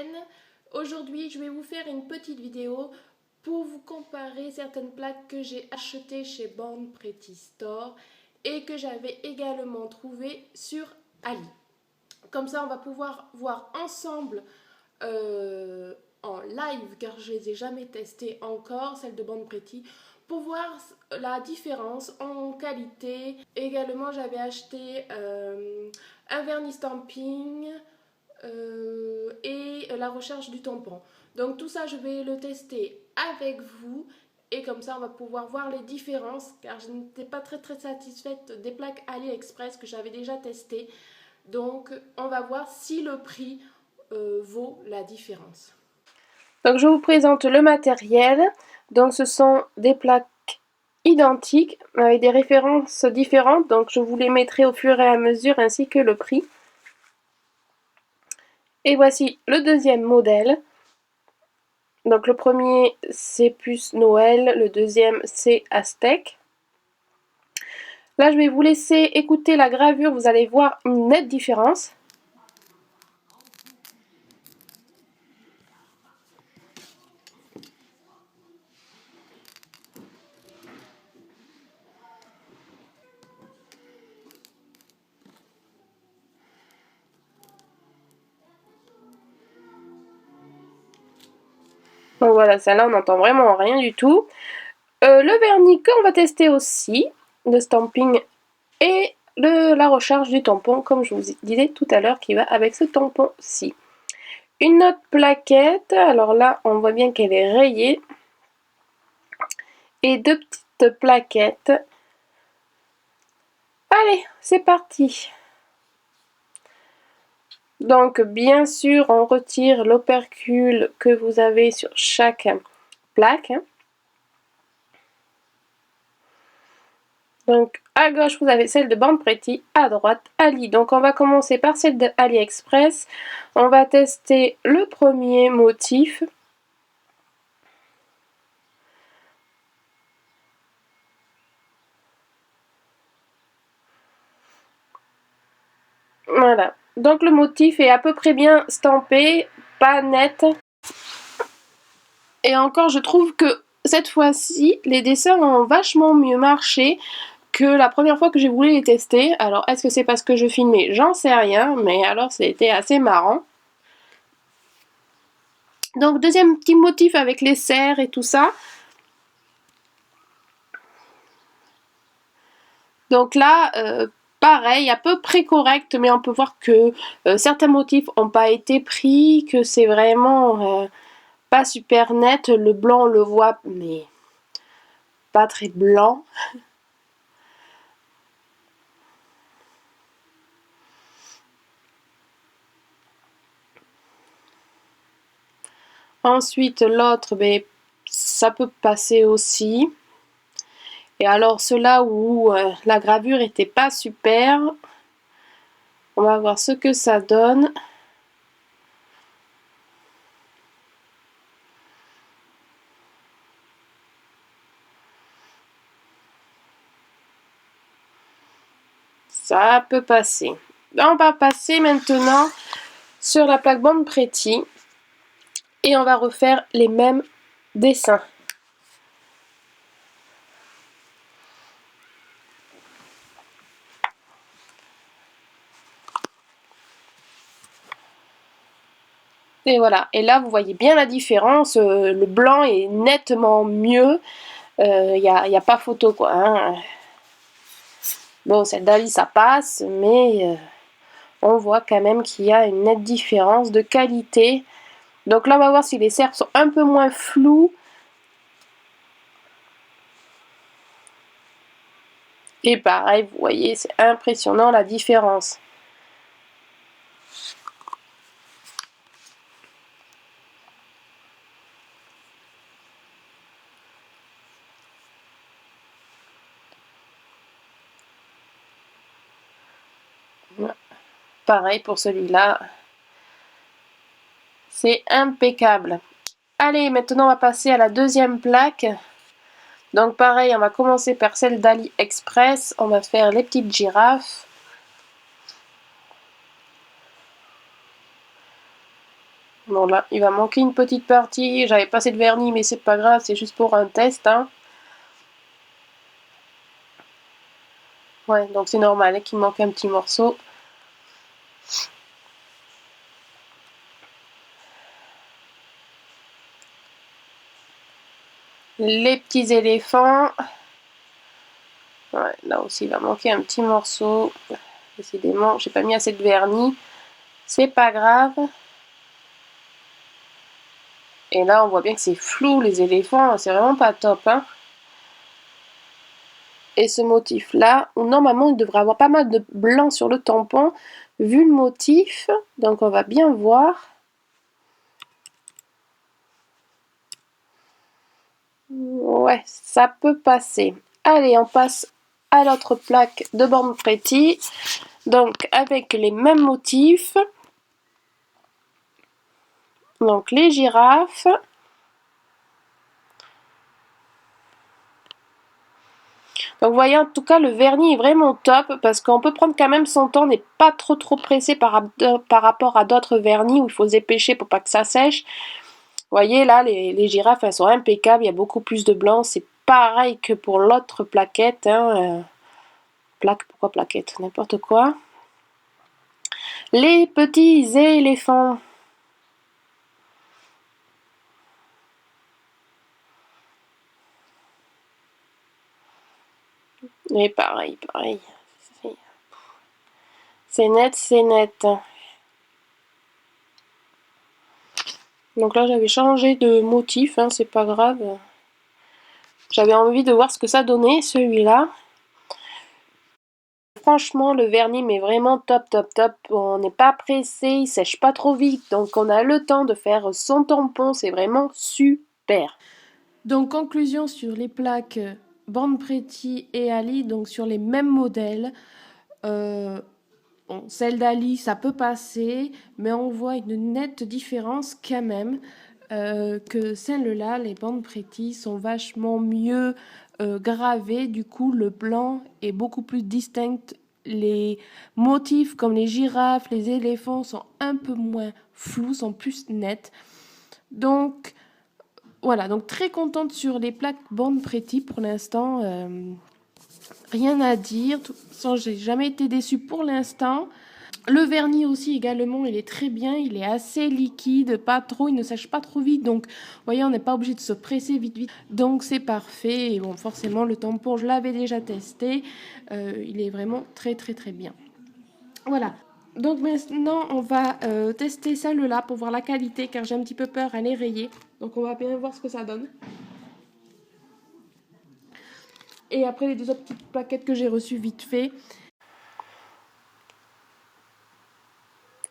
chaîne. Aujourd'hui, je vais vous faire une petite vidéo pour vous comparer certaines plaques que j'ai achetées chez Born Pretty Store et que j'avais également trouvées sur Ali. Comme ça, on va pouvoir voir ensemble en live, car je ne les ai jamais testées encore, celles de Born Pretty, pour voir la différence en qualité. Également, j'avais acheté un vernis stamping et la recherche du tampon. Donc tout ça, je vais le tester avec vous. Et comme ça, on va pouvoir voir les différences, car je n'étais pas très satisfaite des plaques AliExpress que j'avais déjà testées. Donc, on va voir si le prix vaut la différence. Donc, je vous présente le matériel. Donc, ce sont des plaques identiques avec des références différentes. Donc, je vous les mettrai au fur et à mesure ainsi que le prix. Et voici le deuxième modèle. Donc, le premier, c'est plus Noël. Le deuxième, c'est Aztèque. Là, je vais vous laisser écouter la gravure. Vous allez voir une nette différence. Donc voilà, celle-là, on n'entend vraiment rien du tout. Le vernis qu'on va tester aussi, le stamping et la recharge du tampon, comme je vous disais tout à l'heure, qui va avec ce tampon-ci. Une autre plaquette, alors là, on voit bien qu'elle est rayée. Et deux petites plaquettes. Allez, c'est parti! Donc, bien sûr, on retire l'opercule que vous avez sur chaque plaque. Donc, à gauche, vous avez celle de Born Pretty, à droite, Ali. Donc, on va commencer par celle de AliExpress. On va tester le premier motif. Voilà. Donc, le motif est à peu près bien stampé, pas net. Et encore, je trouve que cette fois-ci, les dessins ont vachement mieux marché que la première fois que j'ai voulu les tester. Alors, est-ce que c'est parce que je filmais? J'en sais rien, mais alors c'était assez marrant. Donc, deuxième petit motif avec les serres et tout ça. Donc là, pareil, à peu près correct, mais on peut voir que certains motifs n'ont pas été pris, que c'est vraiment pas super net. Le blanc, on le voit, mais pas très blanc. Ensuite, l'autre, ben, ça peut passer aussi. Et alors, ceux-là où la gravure était pas super, on va voir ce que ça donne. Ça peut passer. On va passer maintenant sur la plaque Born Pretty et on va refaire les mêmes dessins. Et voilà, et là vous voyez bien la différence, le blanc est nettement mieux, y a pas photo quoi. Hein. Bon, celle d'Ali ça passe, mais on voit quand même qu'il y a une nette différence de qualité. Donc là on va voir si les serres sont un peu moins floues. Et pareil, vous voyez, c'est impressionnant la différence. Pareil pour celui-là. C'est impeccable. Allez, maintenant on va passer à la deuxième plaque. Donc pareil, on va commencer par celle d'AliExpress. On va faire les petites girafes. Bon là, il va manquer une petite partie. J'avais pas assez de vernis, mais c'est pas grave, c'est juste pour un test, hein. Ouais, donc c'est normal hein, qu'il manque un petit morceau. Les petits éléphants. Ouais, là aussi, il va manquer un petit morceau. Décidément, j'ai pas mis assez de vernis. C'est pas grave. Et là, on voit bien que c'est flou, les éléphants. C'est vraiment pas top, hein. Et ce motif-là, où normalement, il devrait avoir pas mal de blanc sur le tampon, vu le motif. Donc, on va bien voir. Ouais, ça peut passer. Allez, on passe à l'autre plaque de Born Pretty. Donc, avec les mêmes motifs. Donc, les girafes. Donc, vous voyez, en tout cas, le vernis est vraiment top parce qu'on peut prendre quand même son temps. On n'est pas trop pressé par rapport à d'autres vernis où il faut se dépêcher pour pas que ça sèche. Vous voyez, là, les girafes, elles sont impeccables. Il y a beaucoup plus de blanc. C'est pareil que pour l'autre plaquette. Hein. Pourquoi plaquette? N'importe quoi. Les petits éléphants. Et pareil. C'est net, c'est net. Donc là, j'avais changé de motif, hein, c'est pas grave. J'avais envie de voir ce que ça donnait, celui-là. Franchement, le vernis, mais vraiment top. On n'est pas pressé, il sèche pas trop vite, donc on a le temps de faire son tampon, c'est vraiment super. Donc, conclusion sur les plaques Born Pretty et Ali, donc sur les mêmes modèles. Bon, celle d'Ali, ça peut passer, mais on voit une nette différence quand même. Que celles-là, les Born Pretty, sont vachement mieux gravées. Du coup, le blanc est beaucoup plus distinct. Les motifs comme les girafes, les éléphants sont un peu moins flous, sont plus nets. Donc, voilà. Donc, très contente sur les plaques Born Pretty pour l'instant. Rien à dire. De toute façon, j'ai jamais été déçue pour l'instant. Le vernis aussi également, il est très bien, il est assez liquide, pas trop, il ne sèche pas trop vite, donc vous voyez, on n'est pas obligé de se presser vite, donc c'est parfait. Et bon, forcément, le tampon, je l'avais déjà testé, il est vraiment très bien. Voilà. Donc maintenant, on va tester celle-là pour voir la qualité, car j'ai un petit peu peur à les rayer. Donc on va bien voir ce que ça donne. Et après les deux autres petites plaquettes que j'ai reçues vite fait.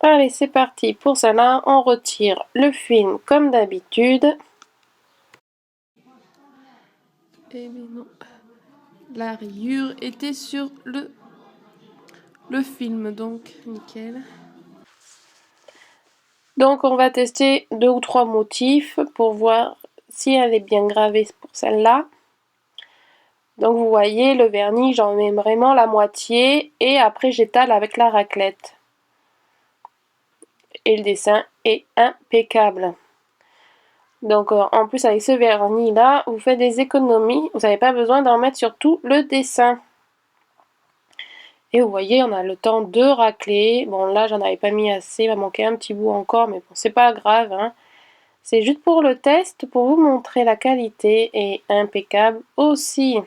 Allez, c'est parti. Pour cela, on retire le film comme d'habitude. Et mais non. La rayure était sur le film, donc nickel. Donc on va tester 2 ou 3 motifs pour voir si elle est bien gravée pour celle-là. Donc vous voyez, le vernis, j'en mets vraiment la moitié et après j'étale avec la raclette. Et le dessin est impeccable. Donc en plus avec ce vernis là, vous faites des économies, vous n'avez pas besoin d'en mettre sur tout le dessin. Et vous voyez, on a le temps de racler. Bon là j'en avais pas mis assez, il va manquer un petit bout encore, mais bon c'est pas grave. Hein. C'est juste pour le test, pour vous montrer la qualité est impeccable aussi.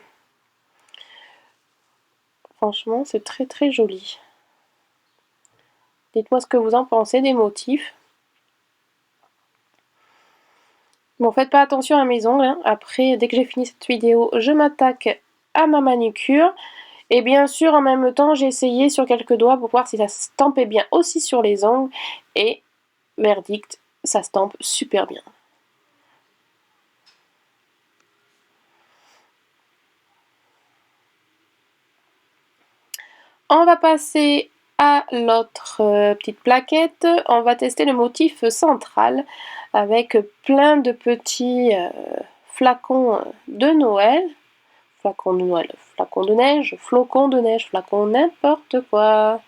Franchement c'est très joli. Dites-moi ce que vous en pensez des motifs. Bon, faites pas attention à mes ongles. Hein. Après, dès que j'ai fini cette vidéo, je m'attaque à ma manucure. Et bien sûr, en même temps, j'ai essayé sur quelques doigts pour voir si ça stampait bien aussi sur les ongles. Et, verdict, ça stampe super bien. On va passer à l'autre petite plaquette. On va tester le motif central avec plein de petits flacons de Noël. Flacons de Noël, flacons de neige, flocons de neige, flacons n'importe quoi.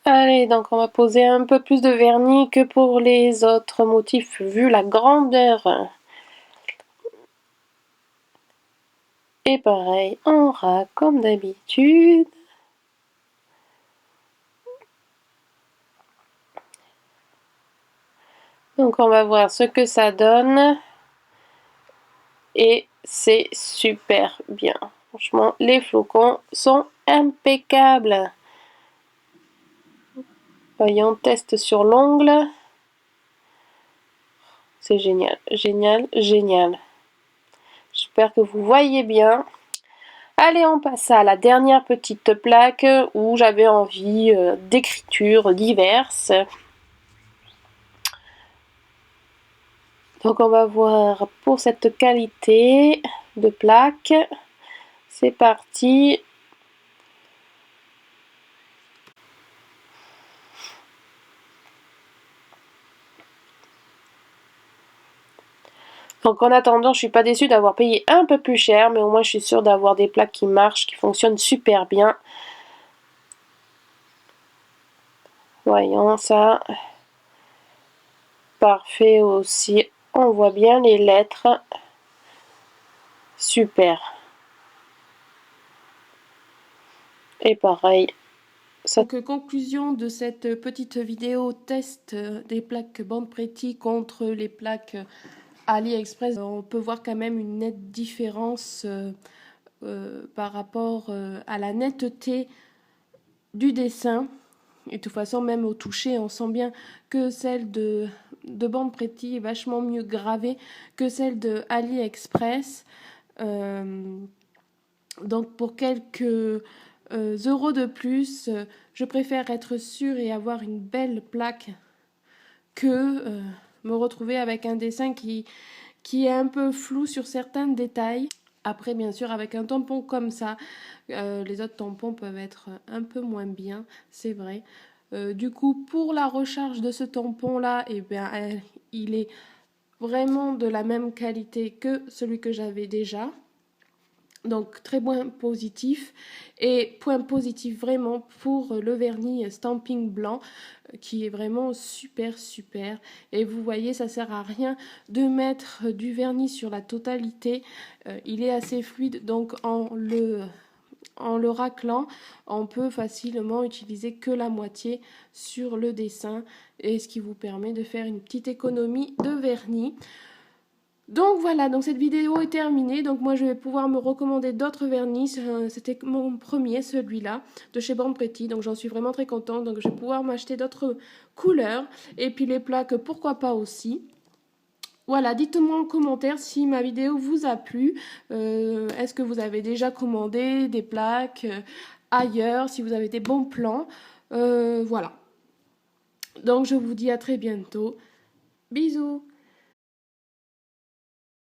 Allez, donc on va poser un peu plus de vernis que pour les autres motifs, vu la grandeur. Et pareil, on râle comme d'habitude. Donc on va voir ce que ça donne. Et c'est super bien. Franchement, les flocons sont impeccables. Voyons, test sur l'ongle. C'est génial, génial, génial. J'espère que vous voyez bien. Allez, on passe à la dernière petite plaque où j'avais envie d'écritures diverses. Donc on va voir pour cette qualité de plaque. C'est parti. Donc en attendant, je suis pas déçue d'avoir payé un peu plus cher, mais au moins je suis sûre d'avoir des plaques qui marchent, qui fonctionnent super bien. Voyons ça. Parfait aussi. On voit bien les lettres. Super. Et pareil. Donc, conclusion de cette petite vidéo test des plaques Band Pretty contre les plaques AliExpress. On peut voir quand même une nette différence par rapport à la netteté du dessin. Et de toute façon, même au toucher, on sent bien que celle de Band Pretty est vachement mieux gravée que celle de AliExpress. Donc pour quelques euros de plus, je préfère être sûre et avoir une belle plaque que me retrouver avec un dessin qui est un peu flou sur certains détails. Après, bien sûr, avec un tampon comme ça, les autres tampons peuvent être un peu moins bien, c'est vrai. Du coup, pour la recharge de ce tampon-là, eh bien, il est vraiment de la même qualité que celui que j'avais déjà. Donc très point positif, et point positif vraiment pour le vernis Stamping blanc qui est vraiment super super. Et vous voyez, ça sert à rien de mettre du vernis sur la totalité, il est assez fluide, donc en le raclant, on peut facilement utiliser que la moitié sur le dessin, et ce qui vous permet de faire une petite économie de vernis. Donc voilà, donc cette vidéo est terminée. Donc moi je vais pouvoir me recommander d'autres vernis. C'était mon premier, celui-là, de chez Band Pretty. Donc j'en suis vraiment très contente. Donc je vais pouvoir m'acheter d'autres couleurs. Et puis les plaques, pourquoi pas aussi. Voilà, dites-moi en commentaire si ma vidéo vous a plu. Est-ce que vous avez déjà commandé des plaques ailleurs, si vous avez des bons plans. Voilà. Donc je vous dis à très bientôt. Bisous!